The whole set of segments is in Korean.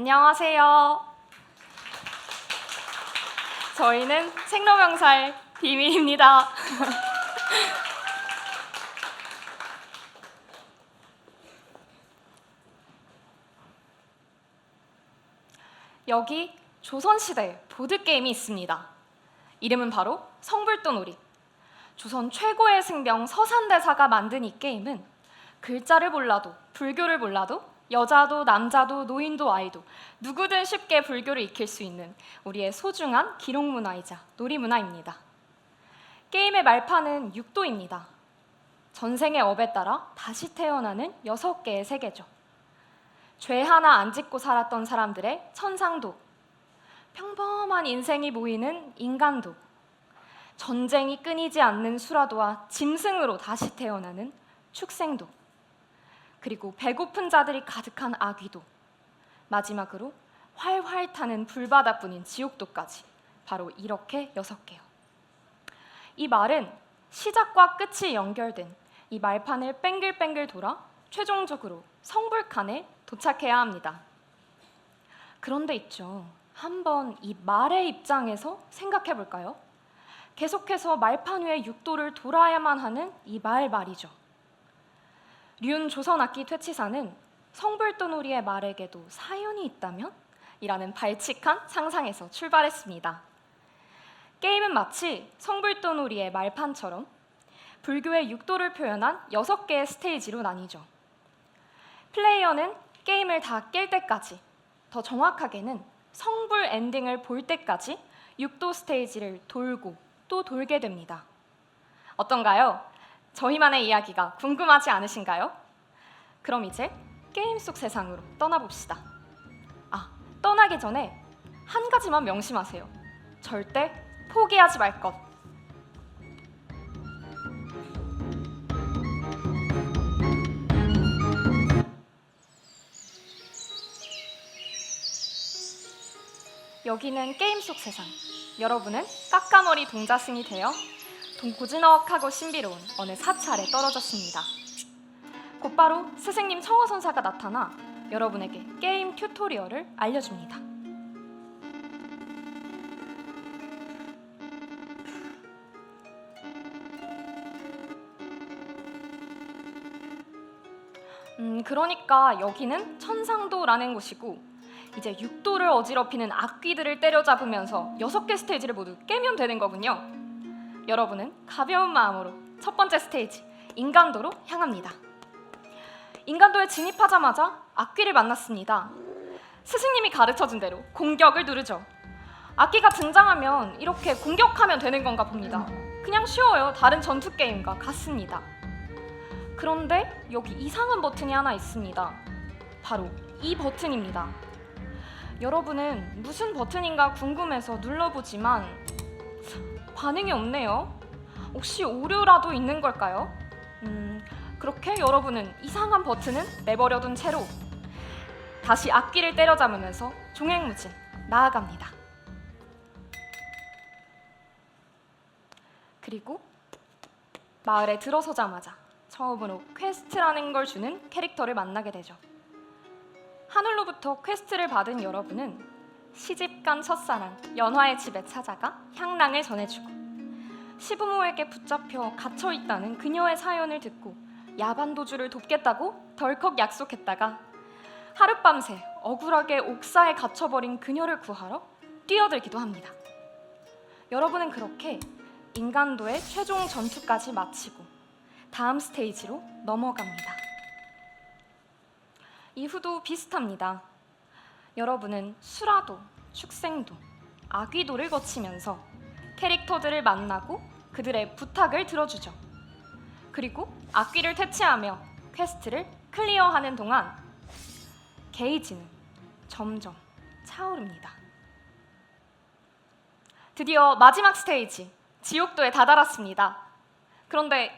안녕하세요. 저희는 생로병사의 비밀입니다. 여기 조선시대 보드게임이 있습니다. 이름은 바로 성불도놀이. 조선 최고의 승병 서산대사가 만든 이 게임은 글자를 몰라도, 불교를 몰라도 여자도 남자도 노인도 아이도 누구든 쉽게 불교를 익힐 수 있는 우리의 소중한 기록문화이자 놀이문화입니다. 게임의 말판은 육도입니다. 전생의 업에 따라 다시 태어나는 6개의 세계죠. 죄 하나 안 짓고 살았던 사람들의 천상도, 평범한 인생이 모이는 인간도, 전쟁이 끊이지 않는 수라도와 짐승으로 다시 태어나는 축생도, 그리고 배고픈 자들이 가득한 아귀도, 마지막으로 활활 타는 불바다뿐인 지옥도까지 바로 이렇게 6개요. 이 말은 시작과 끝이 연결된 이 말판을 뱅글뱅글 돌아 최종적으로 성불칸에 도착해야 합니다. 그런데 있죠. 한번 이 말의 입장에서 생각해 볼까요? 계속해서 말판 위의 육도를 돌아야만 하는 이 말이죠. 륜 조선악기 퇴치사는 성불도놀이의 말에게도 사연이 있다면? 이라는 발칙한 상상에서 출발했습니다. 게임은 마치 성불도놀이의 말판처럼 불교의 육도를 표현한 6개의 스테이지로 나뉘죠. 플레이어는 게임을 다 깰 때까지, 더 정확하게는 성불 엔딩을 볼 때까지 6도 스테이지를 돌고 또 돌게 됩니다. 어떤가요? 저희만의 이야기가 궁금하지 않으신가요? 그럼 이제 게임 속 세상으로 떠나봅시다. 떠나기 전에 한 가지만 명심하세요. 절대 포기하지 말 것. 여기는 게임 속 세상. 여러분은 까까머리 동자승이 되어 고즈넉하고 신비로운 어느 사찰에 떨어졌습니다. 곧바로 스승님 청어선사가 나타나 여러분에게 게임 튜토리얼을 알려줍니다. 그러니까 여기는 천상도라는 곳이고, 이제 육도를 어지럽히는 악귀들을 때려잡으면서 6개 스테이지를 모두 깨면 되는 거군요. 여러분은 가벼운 마음으로 첫 번째 스테이지, 인간도로 향합니다. 인간도에 진입하자마자 악귀를 만났습니다. 스승님이 가르쳐준 대로 공격을 누르죠. 악귀가 등장하면 이렇게 공격하면 되는 건가 봅니다. 그냥 쉬워요. 다른 전투 게임과 같습니다. 그런데 여기 이상한 버튼이 하나 있습니다. 바로 이 버튼입니다. 여러분은 무슨 버튼인가 궁금해서 눌러보지만 반응이 없네요. 혹시 오류라도 있는 걸까요? 그렇게 여러분은 이상한 버튼은 내버려둔 채로 다시 악귀를 때려잡으면서 종횡무진 나아갑니다. 그리고 마을에 들어서자마자 처음으로 퀘스트라는 걸 주는 캐릭터를 만나게 되죠. 하늘로부터 퀘스트를 받은 여러분은 시집간 첫사랑 연화의 집에 찾아가 향랑을 전해주고, 시부모에게 붙잡혀 갇혀있다는 그녀의 사연을 듣고 야반도주를 돕겠다고 덜컥 약속했다가 하룻밤새 억울하게 옥사에 갇혀버린 그녀를 구하러 뛰어들기도 합니다. 여러분은 그렇게 인간도의 최종 전투까지 마치고 다음 스테이지로 넘어갑니다. 이후도 비슷합니다. 여러분은 수라도, 축생도, 아귀도를 거치면서 캐릭터들을 만나고 그들의 부탁을 들어주죠. 그리고 악귀를 퇴치하며 퀘스트를 클리어하는 동안 게이지는 점점 차오릅니다. 드디어 마지막 스테이지, 지옥도에 다다랐습니다. 그런데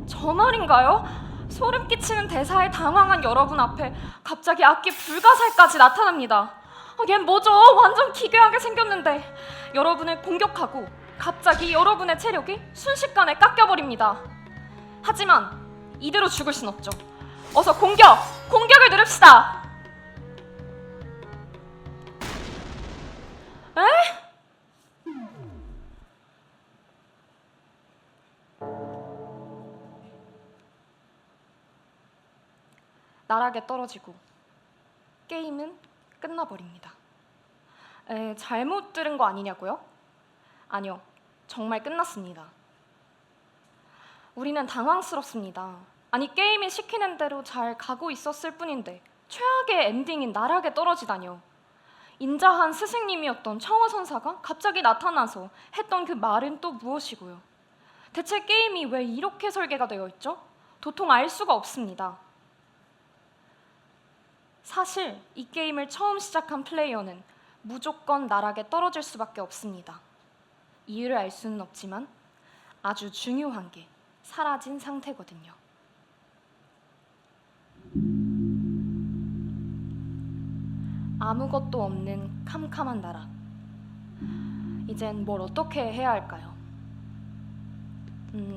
저 말인가요? 소름 끼치는 대사에 당황한 여러분 앞에 갑자기 악기 불가사의까지 나타납니다. 얜 뭐죠? 완전 기괴하게 생겼는데 여러분을 공격하고 갑자기 여러분의 체력이 순식간에 깎여버립니다. 하지만 이대로 죽을 순 없죠. 어서 공격을 누릅시다. 에? 나락에 떨어지고 게임은 끝나버립니다. 잘못 들은 거 아니냐고요? 아니요, 정말 끝났습니다. 우리는 당황스럽습니다. 아니, 게임이 시키는 대로 잘 가고 있었을 뿐인데 최악의 엔딩인 나락에 떨어지다뇨. 인자한 스승님이었던 청어선사가 갑자기 나타나서 했던 그 말은 또 무엇이고요? 대체 게임이 왜 이렇게 설계가 되어 있죠? 도통 알 수가 없습니다. 사실 이 게임을 처음 시작한 플레이어는 무조건 나락에 떨어질 수밖에 없습니다. 이유를 알 수는 없지만 아주 중요한 게 사라진 상태거든요. 아무것도 없는 캄캄한 나락. 이젠 뭘 어떻게 해야 할까요?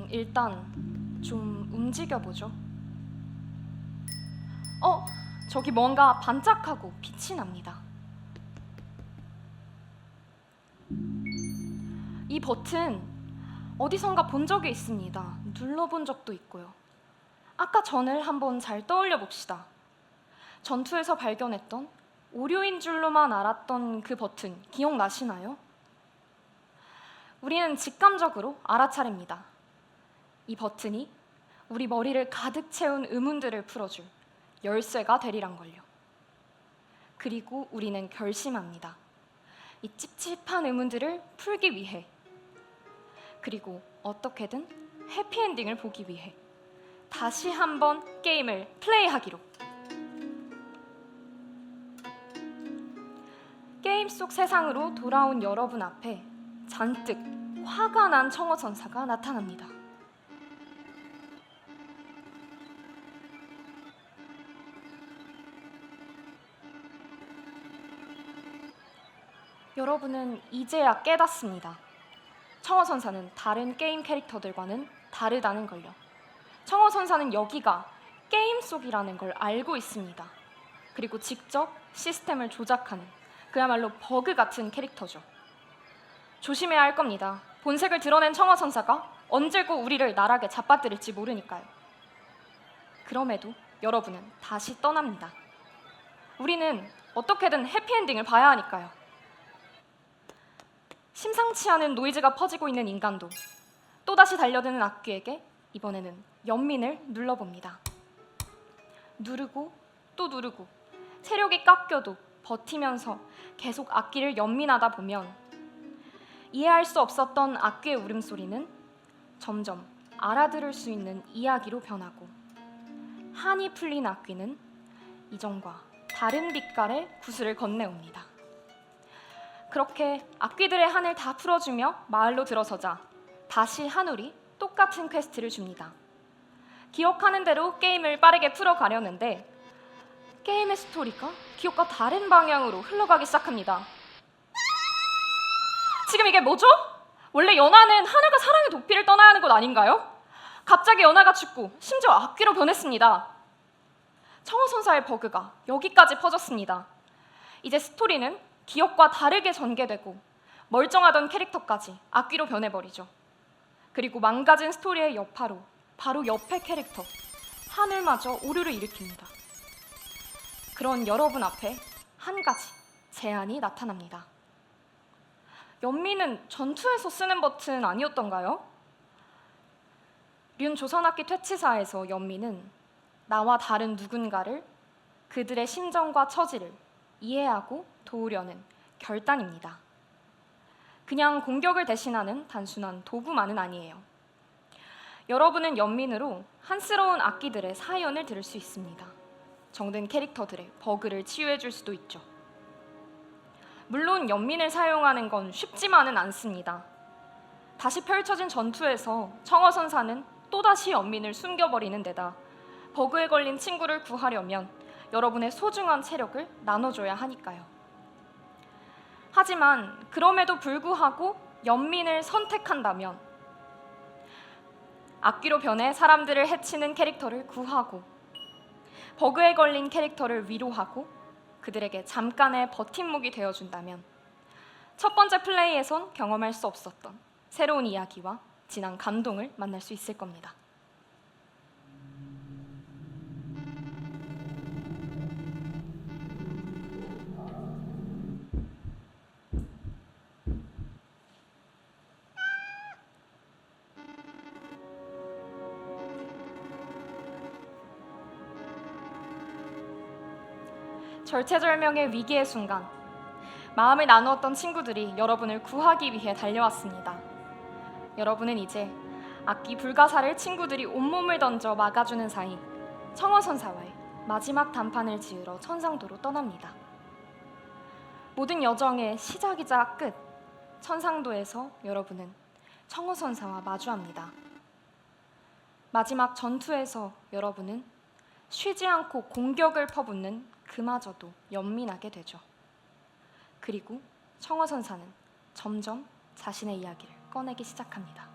일단 좀 움직여보죠. 저기 뭔가 반짝하고 빛이 납니다. 이 버튼 어디선가 본 적이 있습니다. 눌러본 적도 있고요. 아까 전을 한번 잘 떠올려 봅시다. 전투에서 발견했던 오류인 줄로만 알았던 그 버튼 기억나시나요? 우리는 직감적으로 알아차립니다. 이 버튼이 우리 머리를 가득 채운 의문들을 풀어줄 열쇠가 되리란 걸요. 그리고 우리는 결심합니다. 이 찝찝한 의문들을 풀기 위해, 그리고 어떻게든 해피엔딩을 보기 위해 다시 한번 게임을 플레이하기로. 게임 속 세상으로 돌아온 여러분 앞에 잔뜩 화가 난 청어선사가 나타납니다. 여러분은 이제야 깨닫습니다. 청어선사는 다른 게임 캐릭터들과는 다르다는 걸요. 청어선사는 여기가 게임 속이라는 걸 알고 있습니다. 그리고 직접 시스템을 조작하는 그야말로 버그 같은 캐릭터죠. 조심해야 할 겁니다. 본색을 드러낸 청어선사가 언제고 우리를 나락에 잡아들일지 모르니까요. 그럼에도 여러분은 다시 떠납니다. 우리는 어떻게든 해피엔딩을 봐야 하니까요. 심상치 않은 노이즈가 퍼지고 있는 인간도 또다시 달려드는 악귀에게 이번에는 연민을 눌러봅니다. 누르고 또 누르고 체력이 깎여도 버티면서 계속 악귀를 연민하다 보면 이해할 수 없었던 악귀의 울음소리는 점점 알아들을 수 있는 이야기로 변하고, 한이 풀린 악귀는 이전과 다른 빛깔의 구슬을 건네옵니다. 그렇게 악귀들의 한을 다 풀어주며 마을로 들어서자 다시 한울이 똑같은 퀘스트를 줍니다. 기억하는 대로 게임을 빠르게 풀어가려는데 게임의 스토리가 기억과 다른 방향으로 흘러가기 시작합니다. 지금 이게 뭐죠? 원래 연하는 하늘과 사랑의 도피를 떠나야 하는 것 아닌가요? 갑자기 연하가 죽고 심지어 악귀로 변했습니다. 청어선사의 버그가 여기까지 퍼졌습니다. 이제 스토리는 기억과 다르게 전개되고 멀쩡하던 캐릭터까지 악귀로 변해버리죠. 그리고 망가진 스토리의 여파로 바로 옆의 캐릭터 하늘마저 오류를 일으킵니다. 그런 여러분 앞에 한 가지 제안이 나타납니다. 연민은 전투에서 쓰는 버튼 아니었던가요? 륜 조선악기 퇴치사에서 연민은 나와 다른 누군가를, 그들의 심정과 처지를 이해하고 도우려는 결단입니다. 그냥 공격을 대신하는 단순한 도구만은 아니에요. 여러분은 연민으로 한스러운 악기들의 사연을 들을 수 있습니다. 정든 캐릭터들의 버그를 치유해 줄 수도 있죠. 물론 연민을 사용하는 건 쉽지만은 않습니다. 다시 펼쳐진 전투에서 청어선사는 또다시 연민을 숨겨버리는 데다 버그에 걸린 친구를 구하려면 여러분의 소중한 체력을 나눠줘야 하니까요. 하지만 그럼에도 불구하고 연민을 선택한다면 악귀로 변해 사람들을 해치는 캐릭터를 구하고 버그에 걸린 캐릭터를 위로하고 그들에게 잠깐의 버팀목이 되어준다면 첫 번째 플레이에선 경험할 수 없었던 새로운 이야기와 진한 감동을 만날 수 있을 겁니다. 절체절명의 위기의 순간, 마음을 나누었던 친구들이 여러분을 구하기 위해 달려왔습니다. 여러분은 이제 악기 불가사를 친구들이 온몸을 던져 막아주는 사이 청어선사와의 마지막 단판을 지으러 천상도로 떠납니다. 모든 여정의 시작이자 끝, 천상도에서 여러분은 청어선사와 마주합니다. 마지막 전투에서 여러분은 쉬지 않고 공격을 퍼붓는 그마저도 연민하게 되죠. 그리고 청어선사는 점점 자신의 이야기를 꺼내기 시작합니다.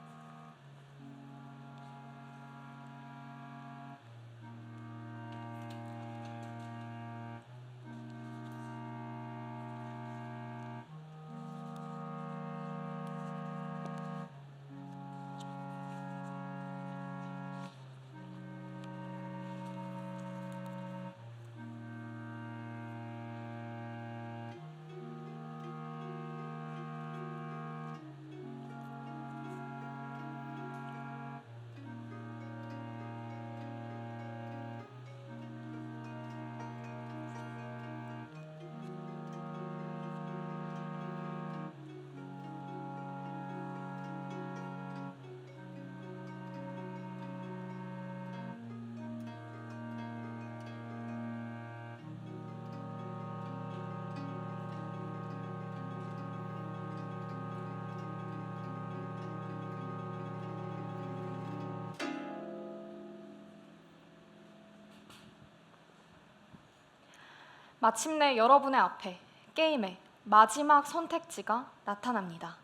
마침내 여러분의 앞에 게임의 마지막 선택지가 나타납니다.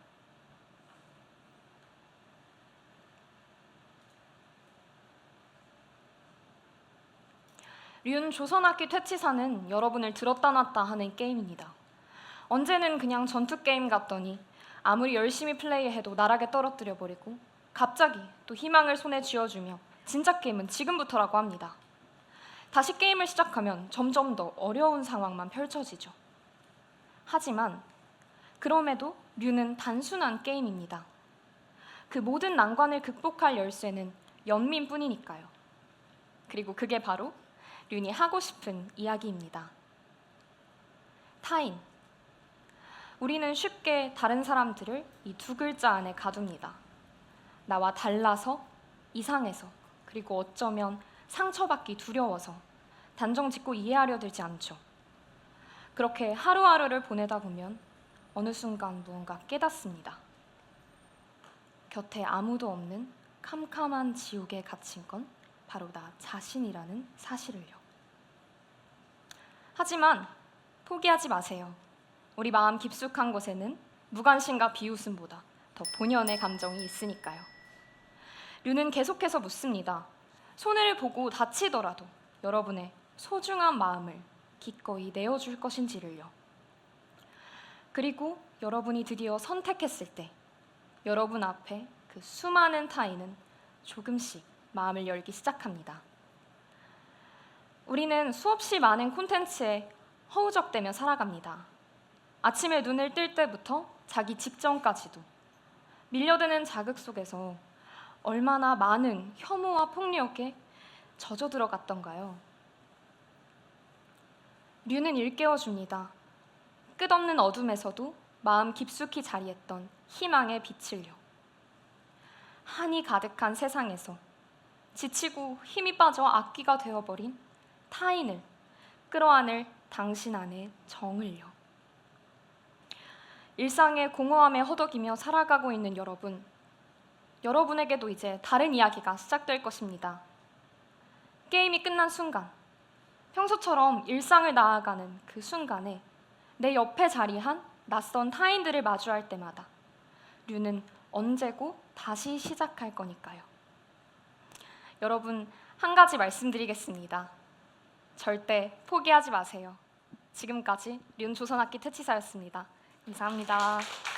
륜 조선악기 퇴치사는 여러분을 들었다 놨다 하는 게임입니다. 언제는 그냥 전투 게임 같더니 아무리 열심히 플레이해도 나락에 떨어뜨려버리고 갑자기 또 희망을 손에 쥐어주며 진짜 게임은 지금부터라고 합니다. 다시 게임을 시작하면 점점 더 어려운 상황만 펼쳐지죠. 하지만 그럼에도 륜은 단순한 게임입니다. 그 모든 난관을 극복할 열쇠는 연민뿐이니까요. 그리고 그게 바로 륜이 하고 싶은 이야기입니다. 타인. 우리는 쉽게 다른 사람들을 이 두 글자 안에 가둡니다. 나와 달라서, 이상해서, 그리고 어쩌면 상처받기 두려워서 단정 짓고 이해하려 들지 않죠. 그렇게 하루하루를 보내다 보면 어느 순간 무언가 깨닫습니다. 곁에 아무도 없는 캄캄한 지옥에 갇힌 건 바로 나 자신이라는 사실을요. 하지만 포기하지 마세요. 우리 마음 깊숙한 곳에는 무관심과 비웃음보다 더 본연의 감정이 있으니까요. 류는 계속해서 묻습니다. 손해를 보고 다치더라도 여러분의 소중한 마음을 기꺼이 내어줄 것인지를요. 그리고 여러분이 드디어 선택했을 때 여러분 앞에 그 수많은 타인은 조금씩 마음을 열기 시작합니다. 우리는 수없이 많은 콘텐츠에 허우적대며 살아갑니다. 아침에 눈을 뜰 때부터 자기 직전까지도 밀려드는 자극 속에서 얼마나 많은 혐오와 폭력에 젖어 들어갔던가요? 류는 일깨워줍니다. 끝없는 어둠에서도 마음 깊숙이 자리했던 희망의 빛을요. 한이 가득한 세상에서 지치고 힘이 빠져 악귀가 되어버린 타인을 끌어안을 당신 안의 정을요. 일상의 공허함에 허덕이며 살아가고 있는 여러분, 여러분에게도 이제 다른 이야기가 시작될 것입니다. 게임이 끝난 순간, 평소처럼 일상을 나아가는 그 순간에 내 옆에 자리한 낯선 타인들을 마주할 때마다 류는 언제고 다시 시작할 거니까요. 여러분, 한 가지 말씀드리겠습니다. 절대 포기하지 마세요. 지금까지 륜 조선악기 퇴치사였습니다. 감사합니다.